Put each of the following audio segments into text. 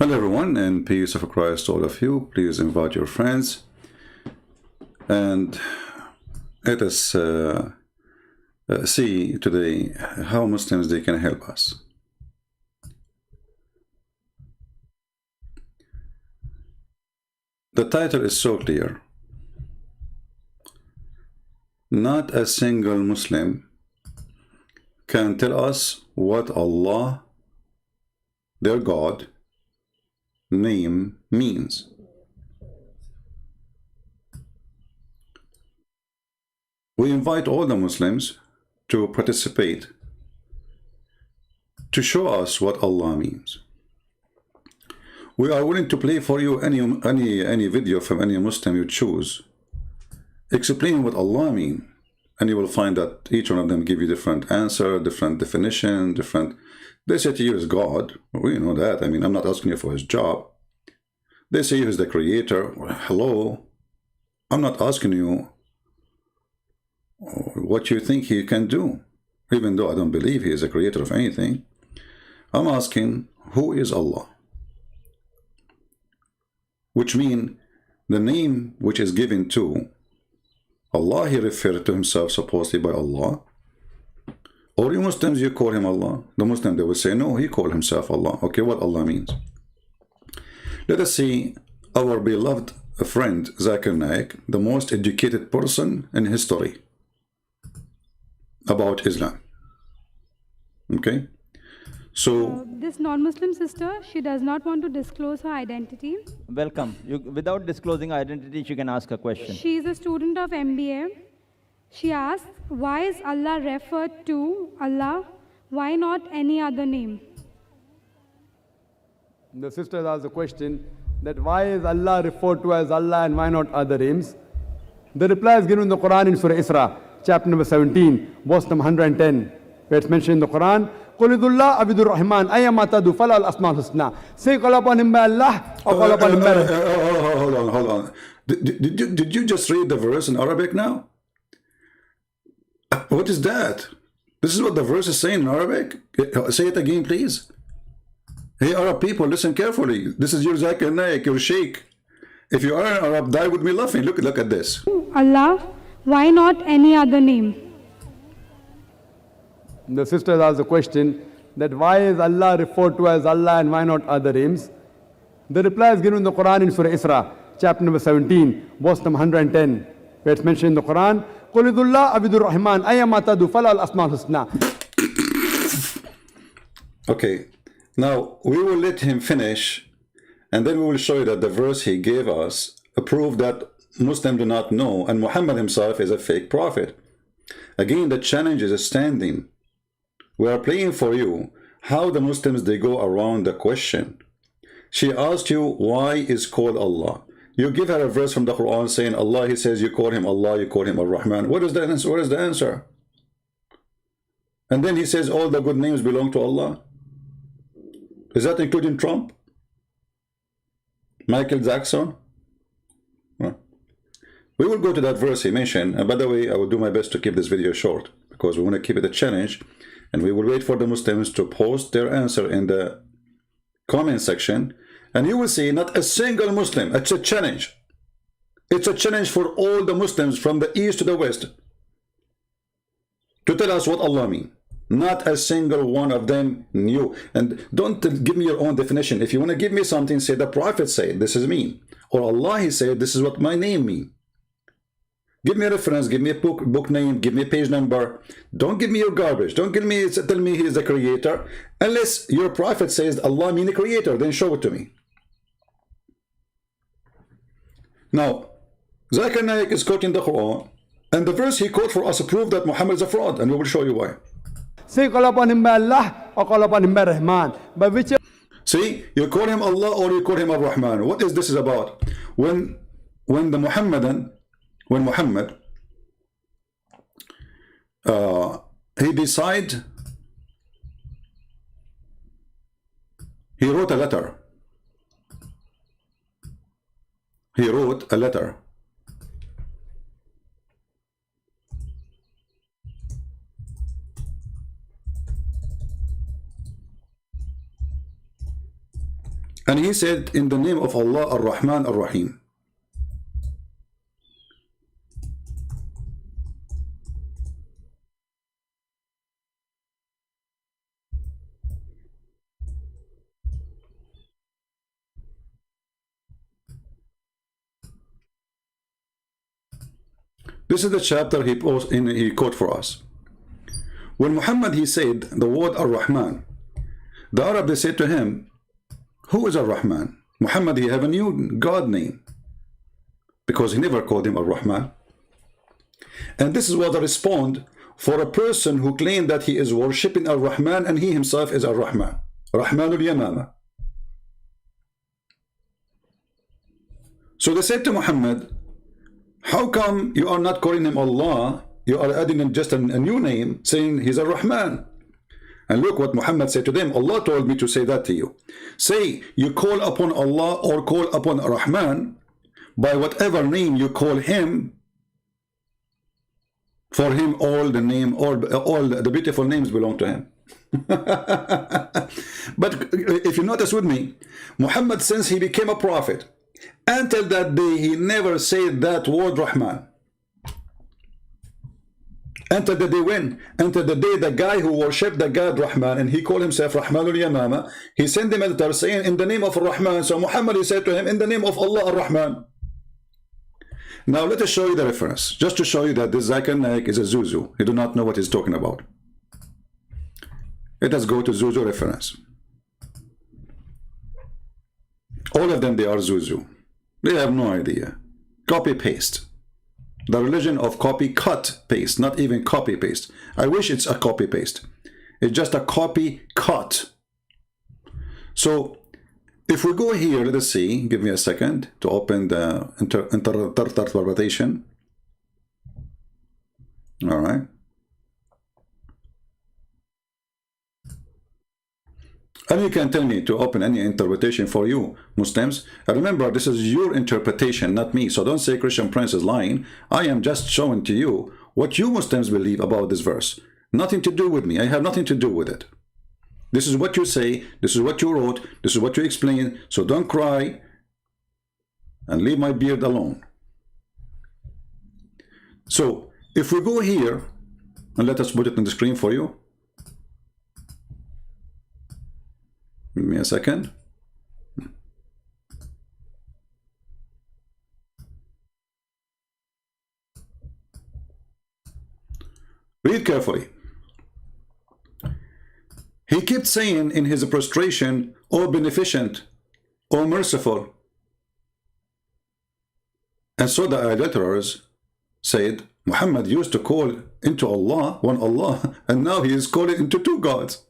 Hello everyone, and peace of Christ to all of you. Please invite your friends and let us see today how Muslims they can help us. The title is so clear. Not a single Muslim can tell us what Allah, their God, name means. We invite all the Muslims to participate to show us what Allah means. We are willing to play for you any video from any Muslim you choose explaining what Allah means, and you will find that each one of them give you different answer, different definition, different. They say to you is God. We know that. I mean, I'm not asking you for his job. They say he is the creator. Well, hello. I'm not asking you what you think he can do, even though I don't believe he is a creator of anything. I'm asking, who is Allah? Which means the name which is given to Allah, he referred to himself supposedly by Allah. Or you Muslims, you call him Allah. The Muslim, they will say, no, he called himself Allah. Okay, what Allah means. Let us see our beloved friend, Zakir Naik, the most educated person in history about Islam. Okay? So this non-Muslim sister, she does not want to disclose her identity. Welcome. Without disclosing identity, she can ask a question. She is a student of MBA. She asks, why is Allah referred to Allah? Why not any other name? The sister asked the question that why is Allah referred to as Allah and why not other names? The reply is given in the Quran in Surah Isra, chapter number 17, verse number 110, where it's mentioned in the Quran, Qulidullah Abidur Rahman, Ayyama Tadu Fala al Asmaul Husna. Say, call upon him by Allah or call upon him by Allah. Hold on. Did you just read the verse in Arabic now? What is that? This is what the verse is saying in Arabic. Say it again, please. Hey, Arab people, listen carefully. This is your Zakir Naik, your sheikh. If you are an Arab, die with me laughing. Look at this. Allah, why not any other name? The sister asked the question that why is Allah referred to as Allah and why not other names? The reply is given in the Quran in Surah Isra, chapter number 17, verse number 110, where it's mentioned in the Quran, Qulidullah Abidur Rahman, Ayyama Tadu Fala al Asmaul Husna. Okay, now we will let him finish, and then we will show you that the verse he gave us proved that Muslims do not know, and Muhammad himself is a fake prophet. Again, the challenge is standing. We are playing for you how the Muslims they go around the question. She asked you why is called Allah. You give her a verse from the Quran saying Allah, he says you call him Allah, you call him Ar-Rahman. What is the answer? What is the answer? And then he says all the good names belong to Allah. Is that including Trump? Michael Jackson? We will go to that verse he mentioned. And by the way, I will do my best to keep this video short because we want to keep it a challenge. And we will wait for the Muslims to post their answer in the comment section. And you will see not a single Muslim. It's a challenge. It's a challenge for all the Muslims from the east to the west to tell us what Allah means. Not a single one of them knew. And don't give me your own definition. If you want to give me something, say the Prophet said this is mean. Or Allah, he said this is what my name means. Give me a reference, give me a book name, give me a page number. Don't give me your garbage. Don't tell me he is the creator. Unless your prophet says Allah means the creator, then show it to me. Now, Zakir Naik is quoting the Quran, and the verse he quoted for us proved that Muhammad is a fraud, and we will show you why. Say call upon him by Allah or call upon him by Rahman. By whichever. See, you call him Allah or you call him Ar-Rahman. What is this about? When Muhammad he decided, he wrote a letter. He wrote a letter. And he said, in the name of Allah, Ar-Rahman, Ar-Rahim. This is the chapter he quote for us. When Muhammad, he said the word Ar-Rahman, the Arab, they said to him, who is Ar-Rahman? Muhammad, he have a new God name, because he never called him Ar-Rahman. And this is what the respond for a person who claimed that he is worshipping Ar-Rahman and he himself is Ar-Rahman, Rahmanul Yamama. So they said to Muhammad, how come you are not calling him Allah? You are adding him just a new name, saying he's Ar-Rahman. And look what Muhammad said to them. Allah told me to say that to you. Say, you call upon Allah or call upon Ar-Rahman by whatever name you call him. For him, all the name, all the beautiful names belong to him. But if you notice with me, Muhammad, since he became a prophet, until that day, he never said that word Rahman. Until the day when? Until the day the guy who worshipped the God Rahman, and he called himself Rahmanul Yamama, he sent him a letter saying, in the name of Rahman. So Muhammad, he said to him, in the name of Allah Ar-Rahman. Now let us show you the reference, just to show you that this Zakir Naik is a Zuzu. He do not know what he's talking about. Let us go to Zuzu reference. All of them, they are Zuzu. They have no idea. Copy-paste. The religion of copy, cut, paste, not even copy-paste. I wish it's a copy-paste. It's just a copy, cut. So, if we go here, let us see, give me a second to open the interpretation. All right. And you can tell me to open any interpretation for you, Muslims. Remember, this is your interpretation, not me. So don't say Christian Prince is lying. I am just showing to you what you Muslims believe about this verse. Nothing to do with me. I have nothing to do with it. This is what you say. This is what you wrote. This is what you explain. So don't cry and leave my beard alone. So if we go here, and let us put it on the screen for you. Give me a second. Read carefully. He kept saying in his prostration, O beneficent, O merciful. And so the idolaters said, Muhammad used to call into Allah, one Allah, and now he is calling into two gods.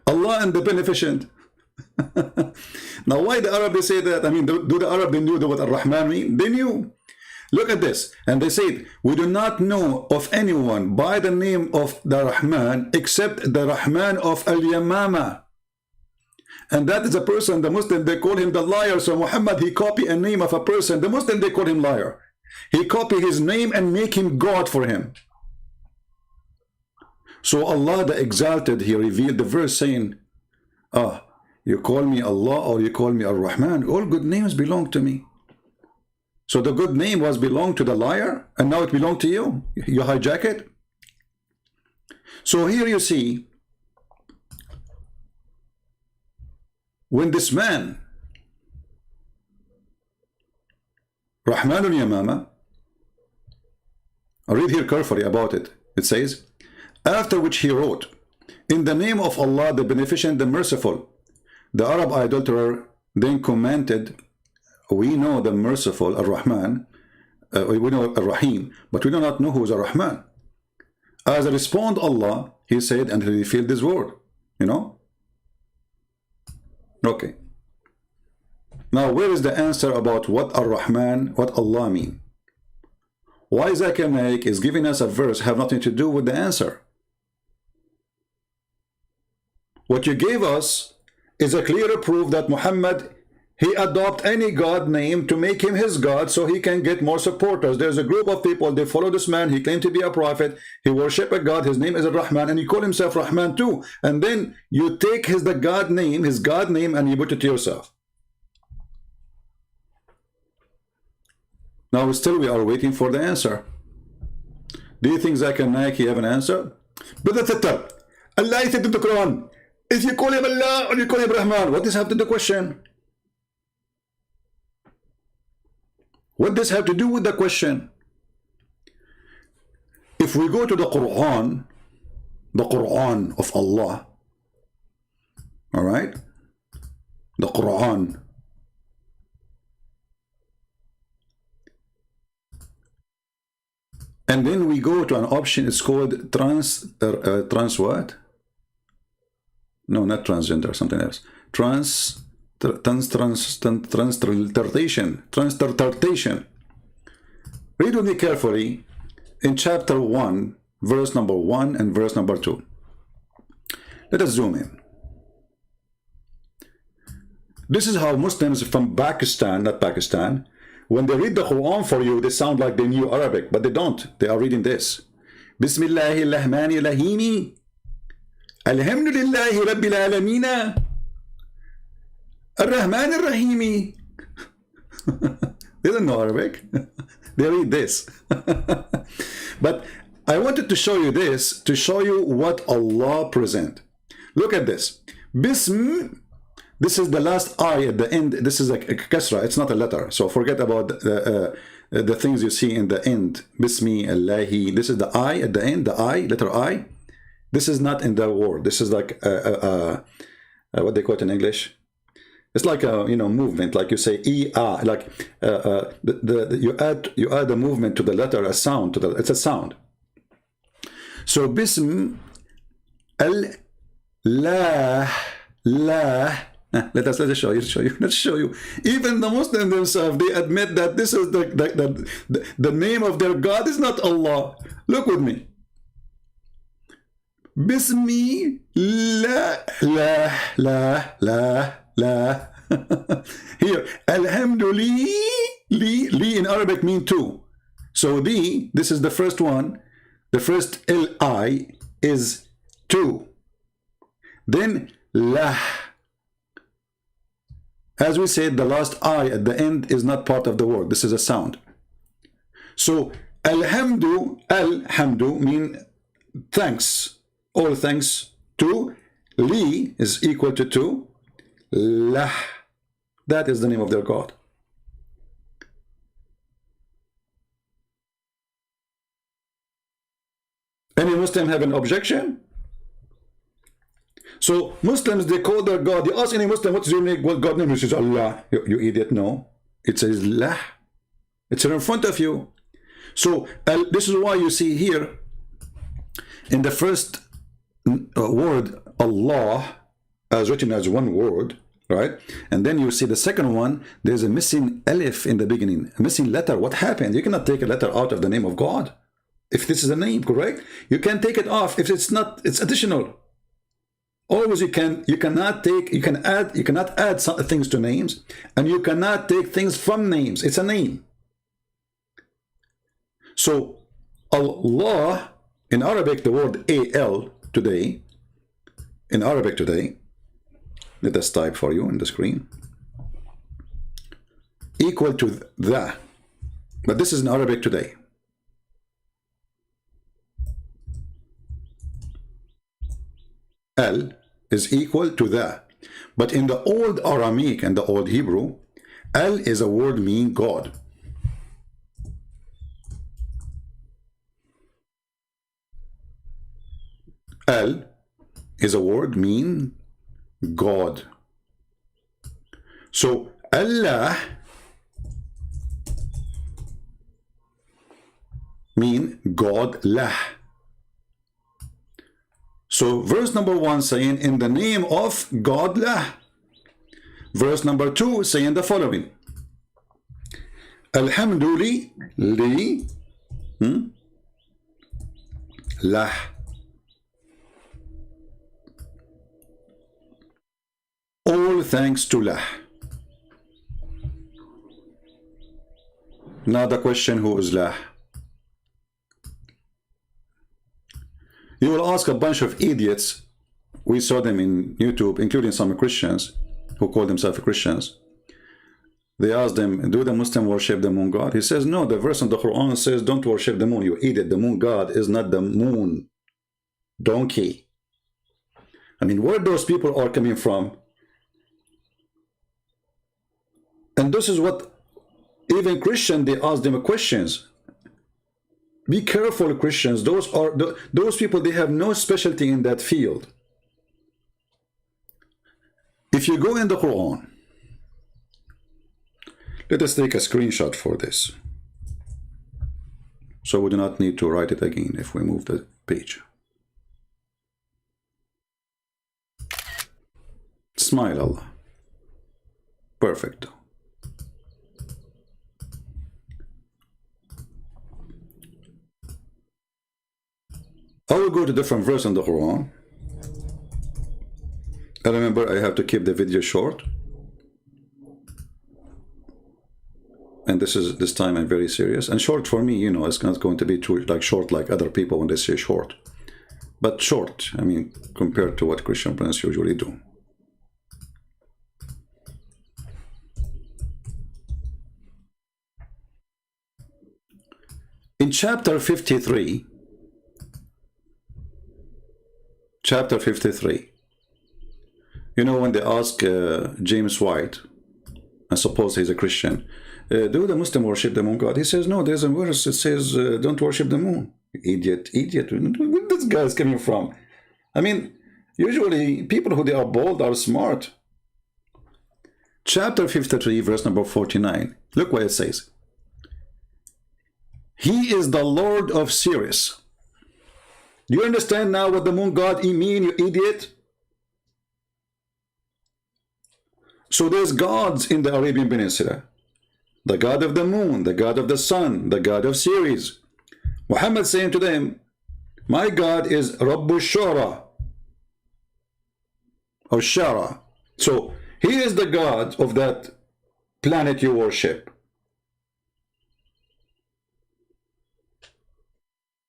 Allah and the beneficent. Now why the Arab they say that? I mean, do the Arab they knew what Ar-Rahman mean? They knew. Look at this. And they said, we do not know of anyone by the name of the Rahman except the Rahman of Al-Yamama. And that is a person, the Muslim, they call him the liar. So Muhammad, he copied a name of a person. The Muslim, they call him liar. He copied his name and make him God for him. So Allah the Exalted, he revealed the verse saying, you call me Allah or you call me Ar-Rahman, all good names belong to me. So the good name was belonged to the liar, and now it belongs to you. You hijack it. So here you see, when this man, Rahman al-Yamama, I read here carefully about it. It says, after which he wrote, in the name of Allah, the Beneficent, the Merciful. The Arab idolater then commented, we know the Merciful, Ar-Rahman, we know Ar-Rahim, but we do not know who is Ar-Rahman. As a respond Allah, he said, and he revealed this word, you know? Okay. Now, where is the answer about what Ar-Rahman, what Allah mean? Why Zakir Naik is giving us a verse have nothing to do with the answer? What you gave us is a clear proof that Muhammad, he adopt any God name to make him his God so he can get more supporters. There's a group of people, they follow this man, he claimed to be a prophet, he worship a God, his name is Ar-Rahman, and he call himself Rahman too. And then you take his God name, and you put it to yourself. Now still we are waiting for the answer. Do you think Zakir Naik have an answer? Brother Tattar, Allah said in the Quran, if you call him Allah or you call him Rahman, what does have to do with the question? What does have to do with the question? If we go to the Quran of Allah, all right, the Quran, and then we go to an option, it's called trans what? No, not transgender, something else. Transliteration. Read with me carefully in chapter 1, verse number 1 and verse number 2. Let us zoom in. This is how Muslims from Pakistan, not Pakistan, when they read the Quran for you, they sound like they knew Arabic, but they don't. They are reading this. Bismillahirrahmanirrahim. Alhamdulillahi Rabbil Alameen. Ar-Rahman Ar-Rahimi. They don't know Arabic. They read this. But I wanted to show you this, to show you what Allah present. Look at this. Bism. This is the last I at the end. This is a kasra. It's not a letter. So forget about the things you see in the end. Bismi, Allahi. This is the I at the end, the I, letter I. This is not in the word. This is like what they call it in English. It's like a movement, like you say like you add a movement to the letter, a sound to the. It's a sound. So bism al la. Let's show you. Let's show you. Even the Muslims themselves, they admit that this is the name of their God is not Allah. Look with me. Bismi la. Here, alhamdulillah, li in Arabic mean two. So this is the first one. The first li is two. Then lah. As we said, the last I at the end is not part of the word. This is a sound. So alhamdu mean thanks. All thanks to. Li is equal to two. Lah. That is the name of their God. Any Muslim have an objection? So Muslims, they call their God. You ask any Muslim, what's your name? What God name? He says Allah. You idiot, no. It says Lah. It's in front of you. So this is why you see here in the first word Allah as written as one word, right? And then you see the second one, there's a missing alif in the beginning, a missing letter. What happened? You cannot take a letter out of the name of God. If this is a name, correct? You can take it off if it's not, it's additional. Always you cannot add some things to names, and you cannot take things from names. It's a name. So Allah, in Arabic, the word al today, in Arabic today, let us type for you on the screen, equal to the, but this is in Arabic today. Al is equal to the, but in the old Aramaic and the old Hebrew, Al is a word meaning God. Al is a word mean God. So Allah mean God lah. So verse number 1 saying in the name of God lah. Verse number 2 saying the following. Alhamdulillah li lah. All thanks to lah. Now the question, who is Lah? You will ask a bunch of idiots. We saw them in YouTube, including some Christians who call themselves Christians. They asked them, do the Muslim worship the moon god? He says, no, the verse in the Quran says, don't worship the moon. You idiot. The moon god is not the moon. Donkey. I mean, where those people are coming from? And this is what even Christians, they ask them questions. Be careful, Christians. Those people, they have no specialty in that field. If you go in the Quran, let us take a screenshot for this, so we do not need to write it again if we move the page. Smile, Allah. Perfect. I will go to different verse in the Quran. And remember, I have to keep the video short. And this time I'm very serious. And short for me, you know, it's not going to be too like short like other people when they say short. But short, I mean, compared to what Christian friends usually do. In chapter 53, you know, when they ask James White, I suppose he's a Christian, do the Muslim worship the moon god? He says, no, there's a verse that says, don't worship the moon. Idiot. Where this guy is coming from? I mean, usually people who they are bold are smart. Chapter 53, verse number 49. Look what it says. He is the Lord of Sirius. Do you understand now what the moon god mean, you idiot? So there's gods in the Arabian Peninsula. The god of the moon, the god of the sun, the god of Sirius. Muhammad saying to them, my God is Rabbu Shara, or Shara. So he is the god of that planet you worship.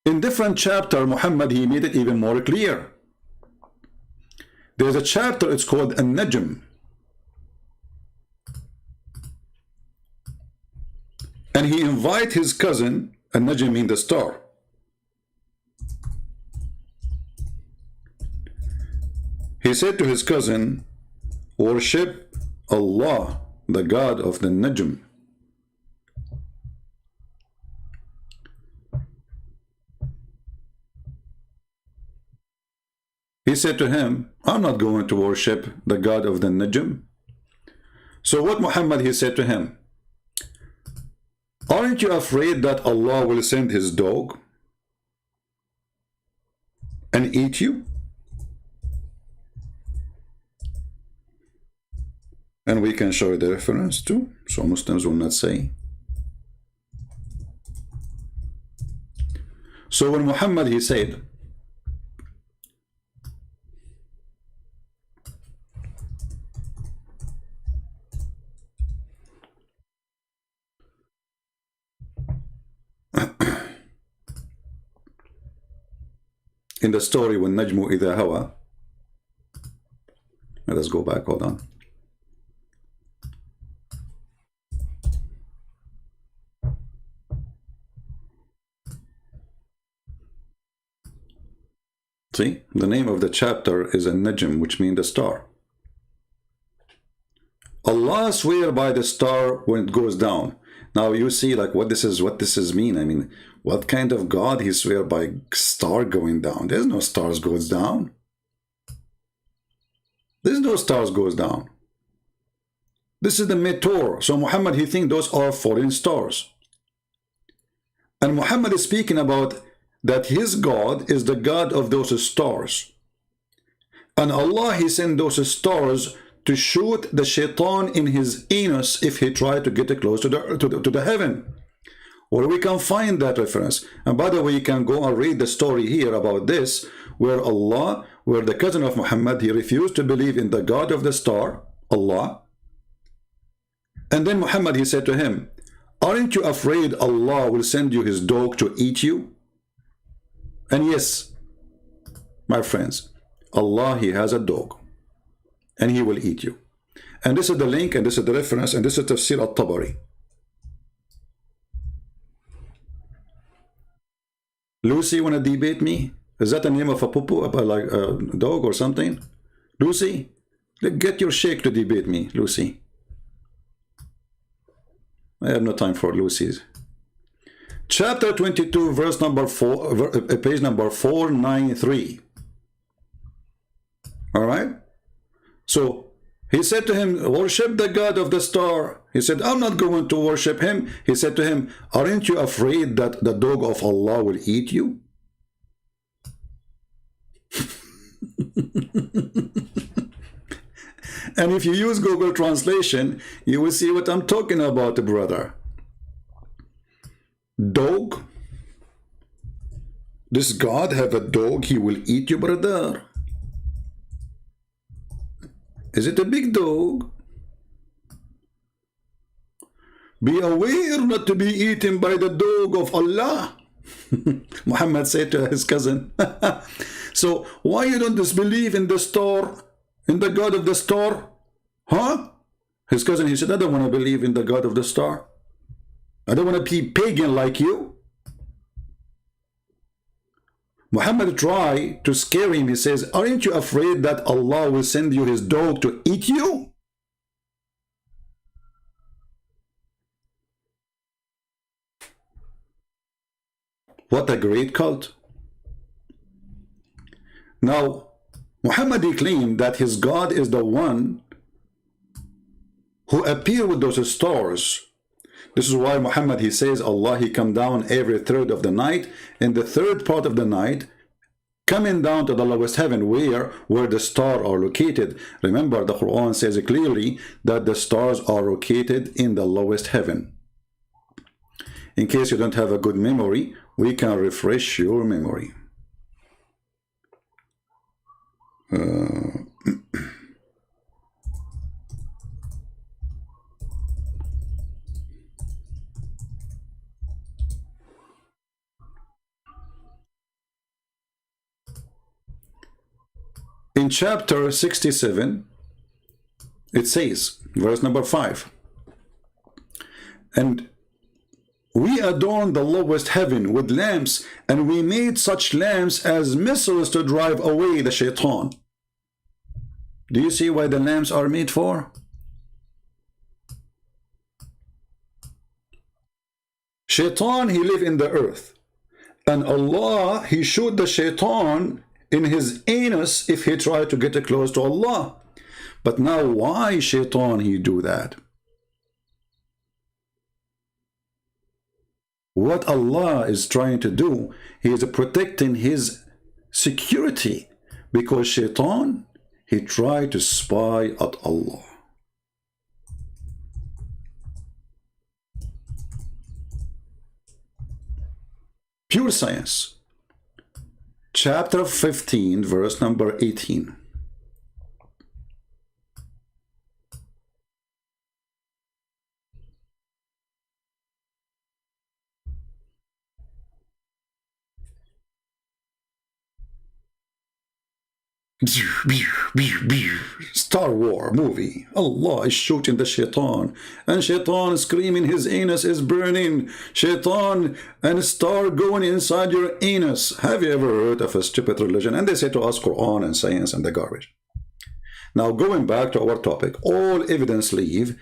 In different chapter, Muhammad, he made it even more clear. There's a chapter, it's called An-Najm. And he invite his cousin, An-Najm means the star. He said to his cousin, worship Allah, the God of the Najm. He said to him, I'm not going to worship the God of the Najm. So what Muhammad, he said to him, aren't you afraid that Allah will send his dog and eat you? And we can show the reference too, so Muslims will not say. So when Muhammad, he said, in the story when Najmu Idha Hawa, let us go back, hold on. See, the name of the chapter is An-Najm, which means the star. Allah swear by the star when it goes down. Now you see like what this is mean. I mean, what kind of God he swear by star going down? There's no stars goes down. There's no stars goes down. This is the meteor. So Muhammad, he think those are foreign stars. And Muhammad is speaking about that his God is the God of those stars. And Allah, he sent those stars to shoot the shaitan in his anus if he tried to get close to the heaven. Or we can find that reference. And by the way, you can go and read the story here about this, where the cousin of Muhammad, he refused to believe in the God of the star, Allah. And then Muhammad, he said to him, Aren't you afraid Allah will send you his dog to eat you? And yes, my friends, Allah, he has a dog and he will eat you. And this is the link, and this is the reference, and this is Tafsir al-Tabari. Lucy, wanna debate me? Is that the name of a poo-poo, like a dog or something? Lucy, get your sheikh to debate me, Lucy. I have no time for Lucy's. Chapter 22, verse number 4, page number 493. All right? So, he said to him, worship the God of the star. He said, I'm not going to worship him. He said to him, aren't you afraid that the dog of Allah will eat you? And if you use Google Translation, you will see what I'm talking about, brother. Dog? Does God have a dog? He will eat you, brother. Is it a big dog? Be aware not to be eaten by the dog of Allah. Muhammad said to his cousin. So why you don't disbelieve in the star, in the God of the star? Huh? His cousin, he said, I don't want to believe in the God of the star. I don't want to be pagan like you. Muhammad tried to scare him. He says, aren't you afraid that Allah will send you his dog to eat you? What a great cult. Now, Muhammad claimed that his God is the one who appeared with those stars. This is why Muhammad, he says, Allah, he come down every third of the night. In the third part of the night, coming down to the lowest heaven, where the stars are located. Remember, the Quran says clearly that the stars are located in the lowest heaven. In case you don't have a good memory, we can refresh your memory. In chapter 67, it says, verse number 5, and we adorned the lowest heaven with lamps, and we made such lamps as missiles to drive away the shaitan. Do you see why the lamps are made for? Shaitan, he live in the earth, and Allah, he shoot the shaitan in his anus if he tried to get close to Allah. But now why shaitan he do that? What Allah is trying to do, he is protecting his security, because shaitan, he tried to spy at Allah. Pure Science, chapter 15, verse number 18. Star Wars movie. Allah is shooting the shaitan, and shaitan screaming his anus is burning. Shaitan and star going inside your anus. Have you ever heard of a stupid religion? And they say to us Quran and science and the garbage. Now going back to our topic, all evidence lead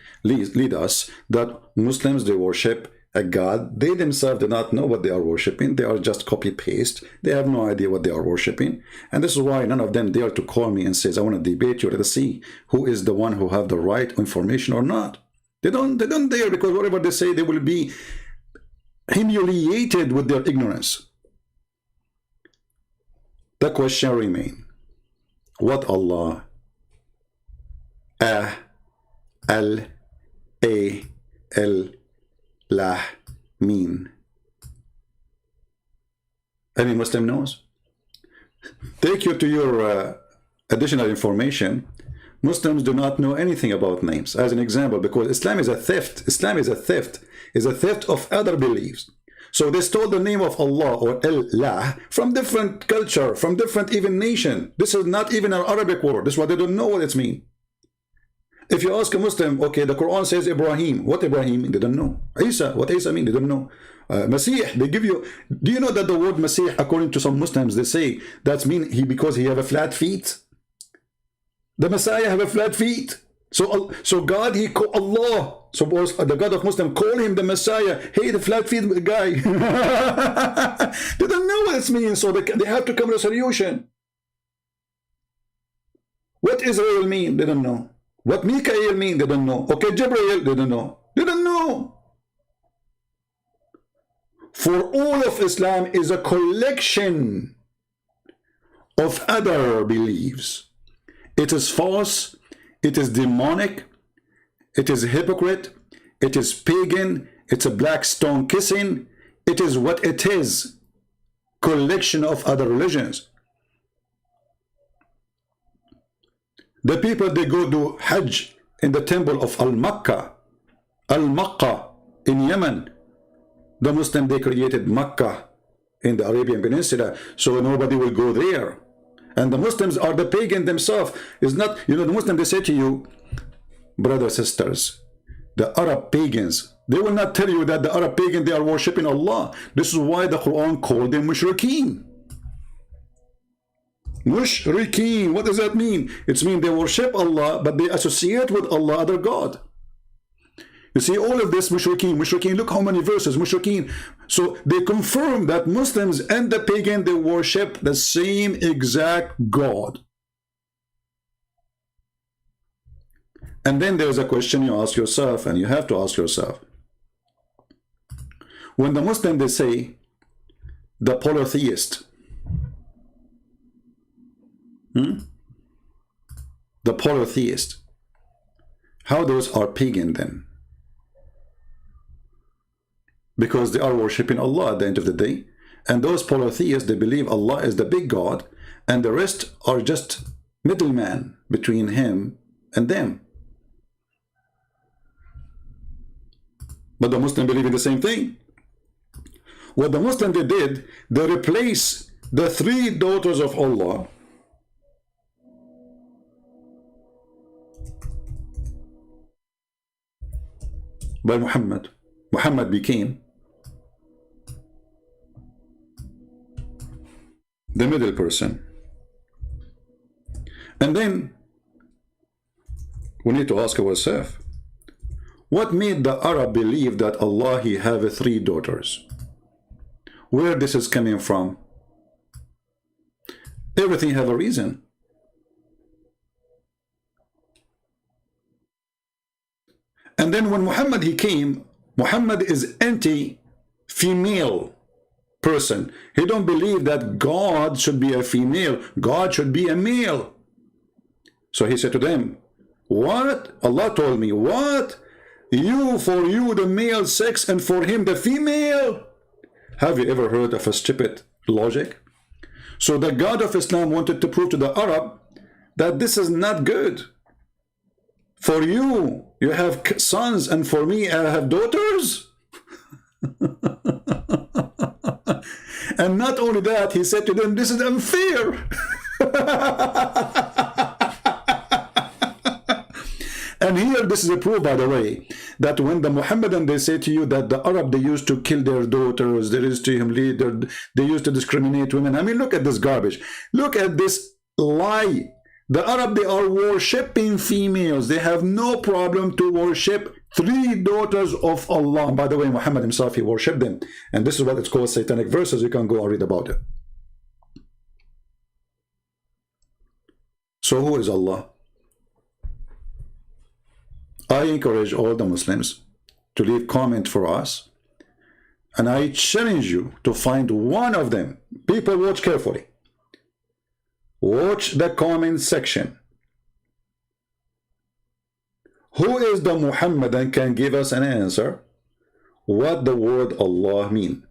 us that Muslims, they worship a God. They themselves do not know what they are worshipping. They are just copy-paste. They have no idea what they are worshipping. And this is why none of them dare to call me and says, I want to debate you. Let us see who is the one who have the right information or not. They don't dare, because whatever they say, they will be humiliated with their ignorance. The question remains, what Allah, Al, Lah mean? Any Muslim knows? Take you to your additional information. Muslims do not know anything about names. As an example, because Islam is a theft. Islam is a theft. Is a theft of other beliefs. So they stole the name of Allah or Allah from different culture, from different even nation. This is not even an Arabic word. This is what they don't know what it means. If you ask a Muslim, okay, the Quran says Ibrahim. What Ibrahim? They don't know. Isa, what Isa mean? They don't know. Masih, they give you. Do you know that the word Masih, according to some Muslims, they say that's mean because he have a flat feet. The Messiah have a flat feet. So God, he call Allah. Suppose the God of Muslim call him the Messiah. Hey, the flat feet guy. They don't know what it means, so they have to come to a solution. What Israel mean? They don't know. What Mikael mean? They don't know. Okay, Jibreel, they don't know. They don't know. For all of Islam is a collection of other beliefs. It is false, it is demonic, it is hypocrite, it is pagan, it's a black stone kissing, it is what it is. Collection of other religions. The people, they go to Hajj in the temple of Al-Makkah in Yemen. The Muslim, they created Makkah in the Arabian Peninsula, so nobody will go there. And the Muslims are the pagan themselves. It's not, you know, the Muslim, they say to you, brothers, sisters, the Arab pagans, they will not tell you that the Arab pagan, they are worshipping Allah. This is why the Quran called them mushrikeen. Mushrikeen, what does that mean? It means they worship Allah, but they associate with Allah other God. You see, all of this mushrikeen, look how many verses, mushrikeen. So they confirm that Muslims and the pagan, they worship the same exact God. And then there's a question you ask yourself, and you have to ask yourself. When the Muslim, they say, the polytheist, the polytheist, how those are pagan then? Because they are worshipping Allah at the end of the day. And those polytheists, they believe Allah is the big God, and the rest are just middlemen between him and them. But the Muslim believe in the same thing. What the Muslim they did, they replaced the three daughters of Allah by Muhammad. Muhammad became the middle person. And then we need to ask ourselves, what made the Arab believe that Allah, he have three daughters? Where this is coming from? Everything have a reason. And then when Muhammad, he came, Muhammad is anti-female person. He don't believe that God should be a female. God should be a male. So he said to them, what? Allah told me, what? For you the male sex and for him the female? Have you ever heard of a stupid logic? So the God of Islam wanted to prove to the Arab that this is not good. For you, you have sons, and for me, I have daughters. And not only that, he said to them, this is unfair. And here, this is a proof, by the way, that when the Muhammadan, they say to you that the Arab, they used to kill their daughters, they used to they used to discriminate women. I mean, look at this garbage. Look at this lie. The Arab, they are worshipping females. They have no problem to worship three daughters of Allah. By the way, Muhammad himself, he worshipped them. And this is what it's called satanic verses. You can go and read about it. So who is Allah? I encourage all the Muslims to leave comment for us. And I challenge you to find one of them. People, watch carefully. Watch the comment section. Who is the Muhammadan can give us an answer what the word Allah mean?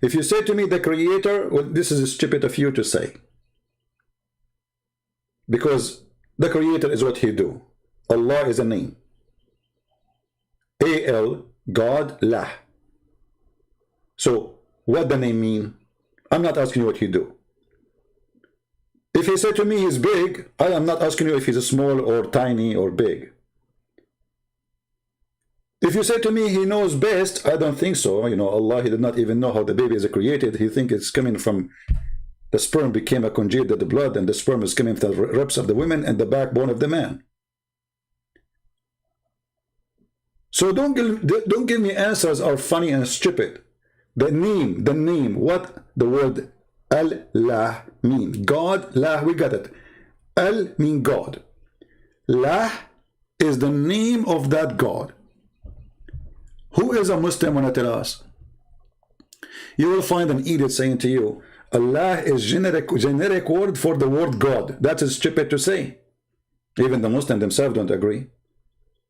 If you say to me the creator, well, this is stupid of you to say. Because the creator is what he do. Allah is a name. A-L, God, lah. So, what the name mean? I'm not asking you what he do. If he said to me he's big, I am not asking you if he's small or tiny or big. If you say to me he knows best, I don't think so. You know, Allah, he did not even know how the baby is created. He think it's coming from the sperm became a congealed of the blood, and the sperm is coming from the ribs of the women and the backbone of the man. So don't give me answers are funny and stupid. The name, what the word Allah mean? God, lah, we got it. Al mean God. Lah is the name of that God. Who is a Muslim when I tell us? You will find an edict saying to you, Allah is generic word for the word God. That is stupid to say. Even the Muslims themselves don't agree.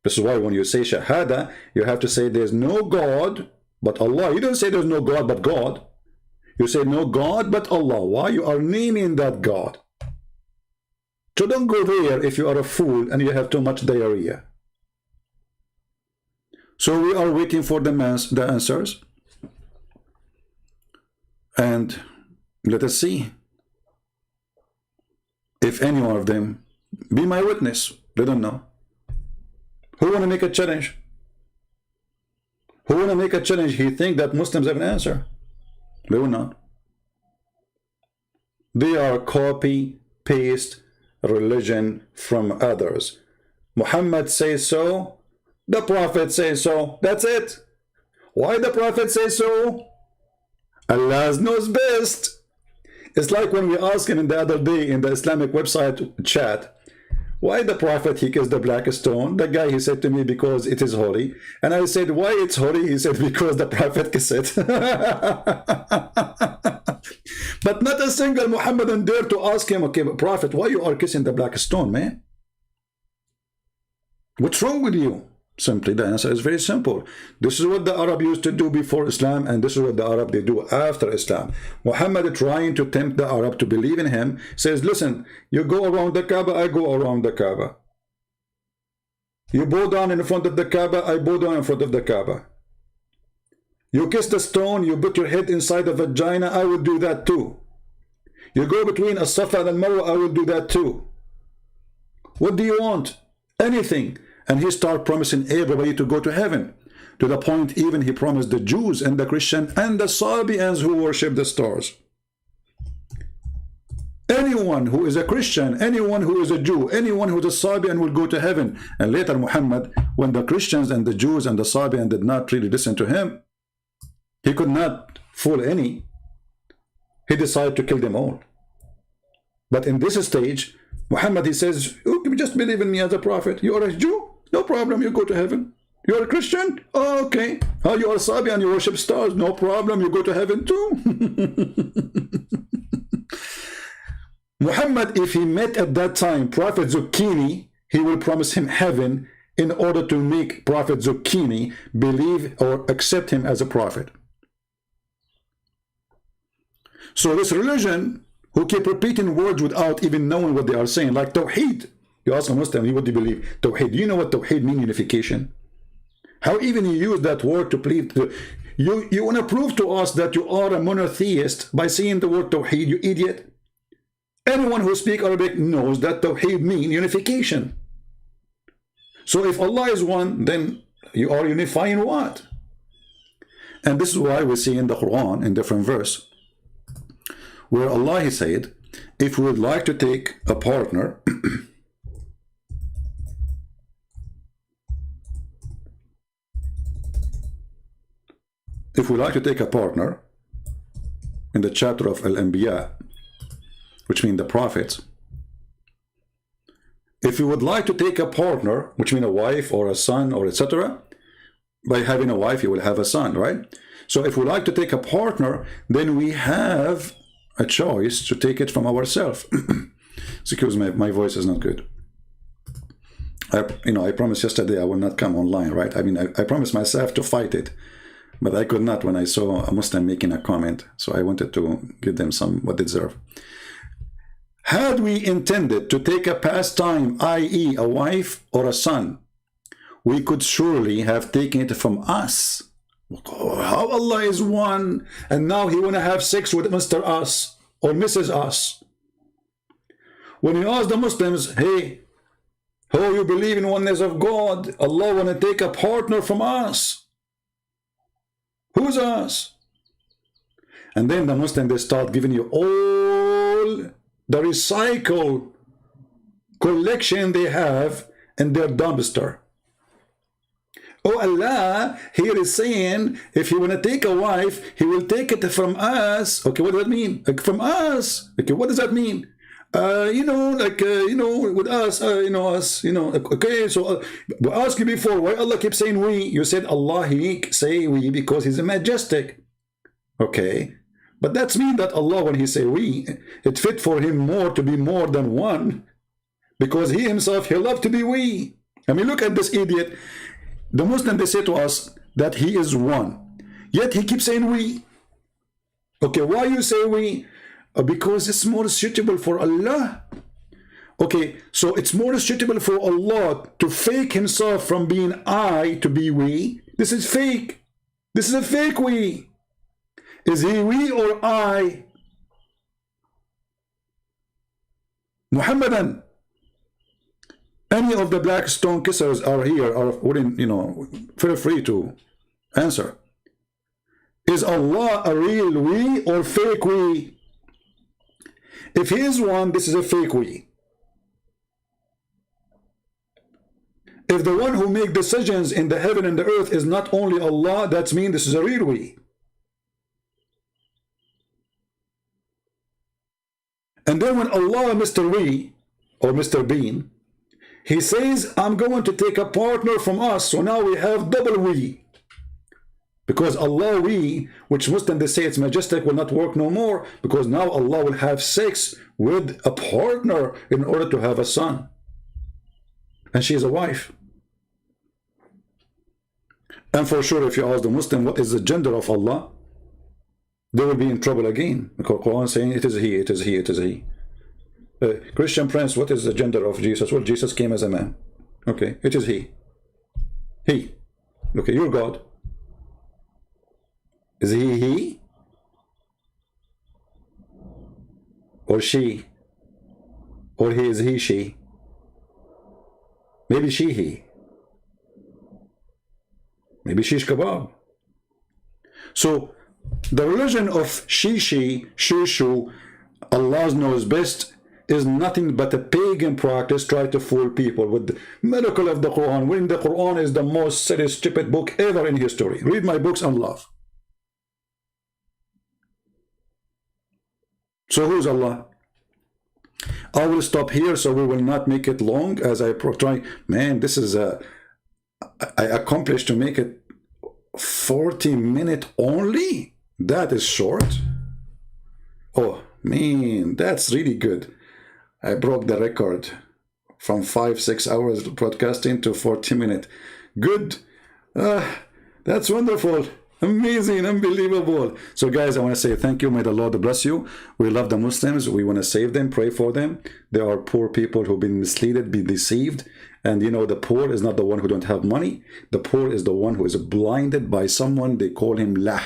This is why when you say Shahada, you have to say there's no God but Allah. You don't say there's no God but God. You say no God but Allah. Why? You are naming that God. So don't go there if you are a fool and you have too much diarrhea. So we are waiting for the answers. And let us see if any one of them be my witness. They don't know. Who want to make a challenge? Who want to make a challenge? He think that Muslims have an answer. They will not. They are copy, paste religion from others. Muhammad says so. The Prophet says so. That's it. Why the Prophet says so? Allah knows best. It's like when we asked him the other day in the Islamic website chat, why the Prophet he kissed the black stone? The guy, he said to me, because it is holy. And I said, why it's holy? He said, because the Prophet kissed it. But not a single Muhammadan dare to ask him, okay, but Prophet, why you are kissing the black stone, man? What's wrong with you? Simply, the answer is very simple. This is what the Arab used to do before Islam, and this is what the Arab they do after Islam. Muhammad trying to tempt the Arab to believe in him, says, listen, you go around the Kaaba, I go around the Kaaba. You bow down in front of the Kaaba, I bow down in front of the Kaaba. You kiss the stone, you put your head inside the vagina, I will do that too. You go between As-Safa and Al-Marwa, I will do that too. What do you want? Anything. And he started promising everybody to go to heaven. To the point even he promised the Jews and the Christians and the Sabians who worship the stars. Anyone who is a Christian, anyone who is a Jew, anyone who is a Sabian will go to heaven. And later Muhammad, when the Christians and the Jews and the Sabian did not really listen to him, he could not fool any. He decided to kill them all. But in this stage, Muhammad, he says, you just believe in me as a prophet. You are a Jew? No problem, you go to heaven. You are a Christian? Oh, okay. Oh, you are a Sabian, you worship stars? No problem, you go to heaven too. Muhammad, if he met at that time Prophet Zucchini, he will promise him heaven in order to make Prophet Zucchini believe or accept him as a prophet. So this religion, who keep repeating words without even knowing what they are saying, like Tawheed. You ask a Muslim, what do you believe? Tawheed. Do you know what Tawheed means? Unification. How even you use that word to plead? You want to prove to us that you are a monotheist by saying the word Tawheed, you idiot. Anyone who speaks Arabic knows that Tawheed means unification. So if Allah is one, then you are unifying what? And this is why we see in the Quran, in different verse, where Allah he said, if we would like to take a partner, if we like to take a partner, in the chapter of Al-Anbiya, which means the prophets, if you would like to take a partner, which means a wife or a son or etc., by having a wife you will have a son, right? So if we like to take a partner, then we have a choice to take it from ourselves. Excuse me, my voice is not good. I promised yesterday I will not come online, right? I mean, I promised myself to fight it, but I could not when I saw a Muslim making a comment. So I wanted to give them some what they deserve. Had we intended to take a pastime, i.e. a wife or a son, we could surely have taken it from us. How Allah is one, and now he want to have sex with Mr. Us or Mrs. Us. When you ask the Muslims, hey, how you believe in oneness of God, Allah want to take a partner from us. Who's us? And then the Muslims, they start giving you all the recycle collection they have in their dumpster. Oh, Allah here is saying, if you want to take a wife, he will take it from us. Okay, what does that mean? Like, from us. Okay, what does that mean? With us, okay, so we asked you before, why Allah keeps saying we? You said Allah, he say we because he's a majestic. Okay, but that's mean that Allah, when he say we, it fit for him more to be more than one, because he himself, he loved to be we. I mean, look at this idiot. The Muslim, they say to us that he is one, yet he keeps saying we. Okay, why you say we? Because it's more suitable for Allah. Okay, so it's more suitable for Allah to fake himself from being I to be we. This is fake. This is a fake we. Is he we or I? Muhammadan. Any of the black stone kissers are here, are wouldn't, feel free to answer. Is Allah a real we or fake we? If he is one, this is a fake we. If the one who makes decisions in the heaven and the earth is not only Allah, that means this is a real we. And then when Allah, Mr. We, or Mr. Bean, he says, I'm going to take a partner from us, so now we have double we. Because Allah we, which Muslims they say it's majestic, will not work no more, because now Allah will have sex with a partner in order to have a son. And she is a wife. And for sure, if you ask the Muslim what is the gender of Allah, they will be in trouble again. Because Quran saying it is he, it is he, it is he. Christian Prince, what is the gender of Jesus? Well, Jesus came as a man. Okay, it is he. He. Okay, you're God. Is he? Or she? Or he is he, she? Maybe she, he. Maybe shish kebab. So, the religion of she, shu, Allah knows best, is nothing but a pagan practice try to fool people with the miracle of the Quran, when the Quran is the most silly, stupid book ever in history. Read my books on love. So who's Allah? I will stop here so we will not make it long as I try. Man, this is I accomplished to make it 40-minute only. That is short. Oh man, that's really good. I broke the record from 5-6 hours broadcasting to 40-minute. Good. That's wonderful. Amazing, unbelievable. So guys, I want to say thank you. May the Lord bless you. We love the Muslims. We want to save them, pray for them. There are poor people who've been misled, been deceived. And the poor is not the one who don't have money. The poor is the one who is blinded by someone. They call him lah.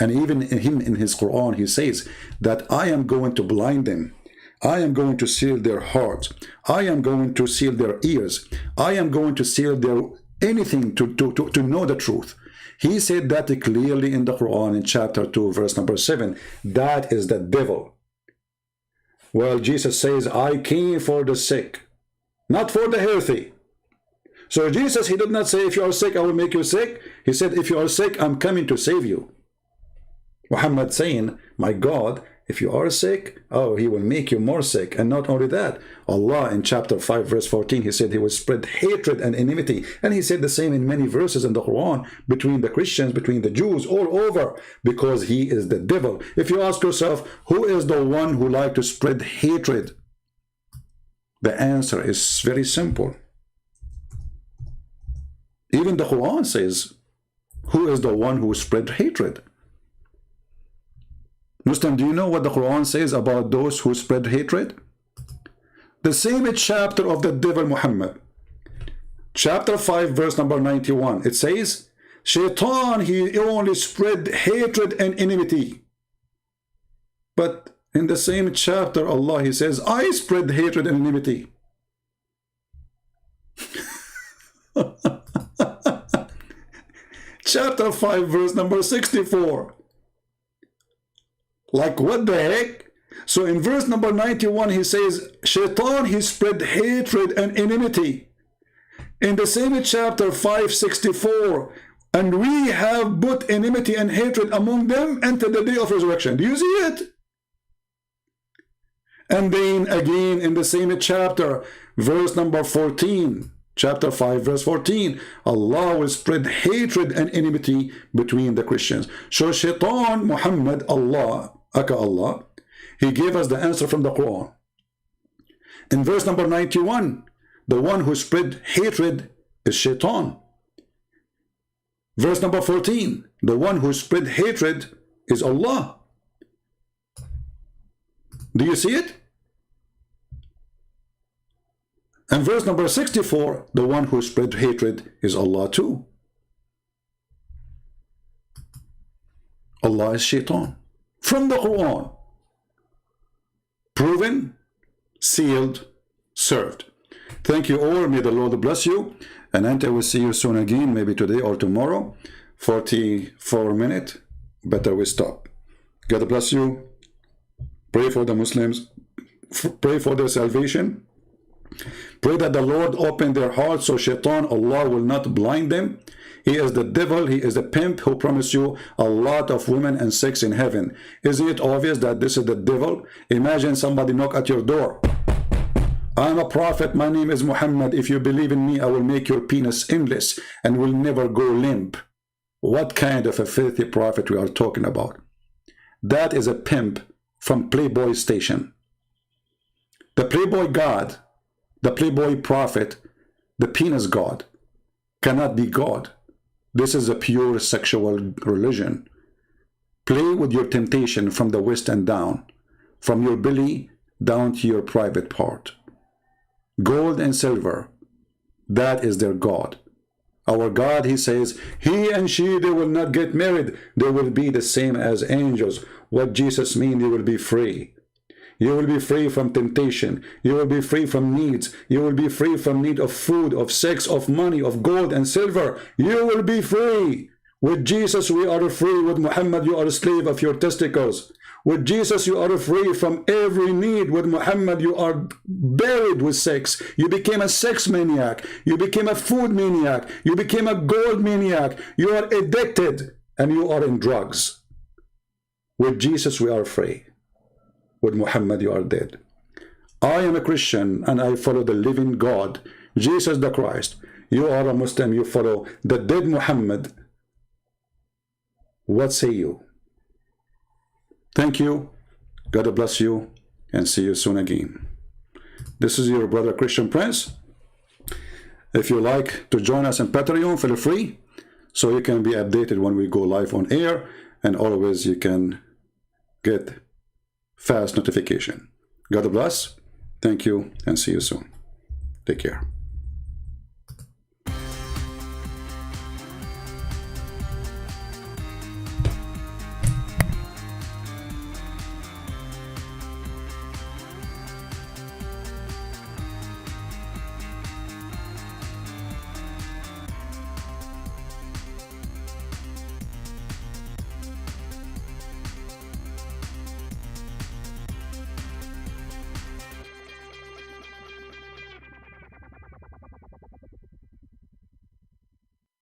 And even in his Quran, he says that I am going to blind them. I am going to seal their hearts. I am going to seal their ears. I am going to seal their anything to know the truth. He said that clearly in the Quran in chapter 2, verse number 7. That is the devil. Well, Jesus says, I came for the sick, not for the healthy. So Jesus, he did not say, if you are sick, I will make you sick. He said, if you are sick, I'm coming to save you. Muhammad saying, my God, if you are sick, oh, he will make you more sick. And not only that, Allah in chapter 5 verse 14, he said he will spread hatred and enmity. And he said the same in many verses in the Quran, between the Christians, between the Jews, all over, because he is the devil. If you ask yourself, who is the one who like to spread hatred? The answer is very simple. Even the Quran says, who is the one who spread hatred? Muslim, do you know what the Quran says about those who spread hatred? The same chapter of the devil Muhammad, chapter 5, verse number 91. It says, Shaitan, he only spread hatred and enmity. But in the same chapter, Allah, he says, I spread hatred and enmity. Chapter 5, verse number 64. Like, what the heck? So in verse number 91, he says, Shaitan, he spread hatred and enmity. In the same chapter 564, and we have put enmity and hatred among them until the day of resurrection. Do you see it? And then again in the same chapter, verse number 14, chapter 5, verse 14, Allah will spread hatred and enmity between the Christians. So Shaitan, Muhammad, Allah, Allah, he gave us the answer from the Quran. In verse number 91, the one who spread hatred is Shaitan. Verse number 14, the one who spread hatred is Allah. Do you see it? And verse number 64, the one who spread hatred is Allah too. Allah is Shaitan. From the Quran. Proven, sealed, served. Thank you all. May the Lord bless you. And I will see you soon again, maybe today or tomorrow. 44 minutes. Better we stop. God bless you. Pray for the Muslims. Pray for their salvation. Pray that the Lord open their hearts so Shaitan, Allah, will not blind them. He is the devil, he is a pimp who promised you a lot of women and sex in heaven. Isn't it obvious that this is the devil? Imagine somebody knock at your door. I'm a prophet, my name is Muhammad. If you believe in me, I will make your penis endless and will never go limp. What kind of a filthy prophet we are talking about? That is a pimp from Playboy Station. The Playboy God, the Playboy prophet, the penis God cannot be God. This is a pure sexual religion. Play with your temptation from the waist and down, from your belly down to your private part. Gold and silver, that is their God. Our God, he says, he and she, they will not get married. They will be the same as angels. What Jesus means, they will be free. You will be free from temptation. You will be free from needs. You will be free from need of food, of sex, of money, of gold and silver. You will be free. With Jesus, we are free. With Muhammad, you are a slave of your testicles. With Jesus, you are free from every need. With Muhammad, you are buried with sex. You became a sex maniac. You became a food maniac. You became a gold maniac. You are addicted and you are in drugs. With Jesus, we are free. With Muhammad, you are dead. I am a Christian and I follow the living God, Jesus the Christ. You are a Muslim, you follow the dead Muhammad. What say you? Thank you. God bless you and see you soon again. This is your brother Christian Prince. If you like to join us on Patreon, feel free, so you can be updated when we go live on air, and always you can get fast notification. God bless. Thank you and see you soon. Take care.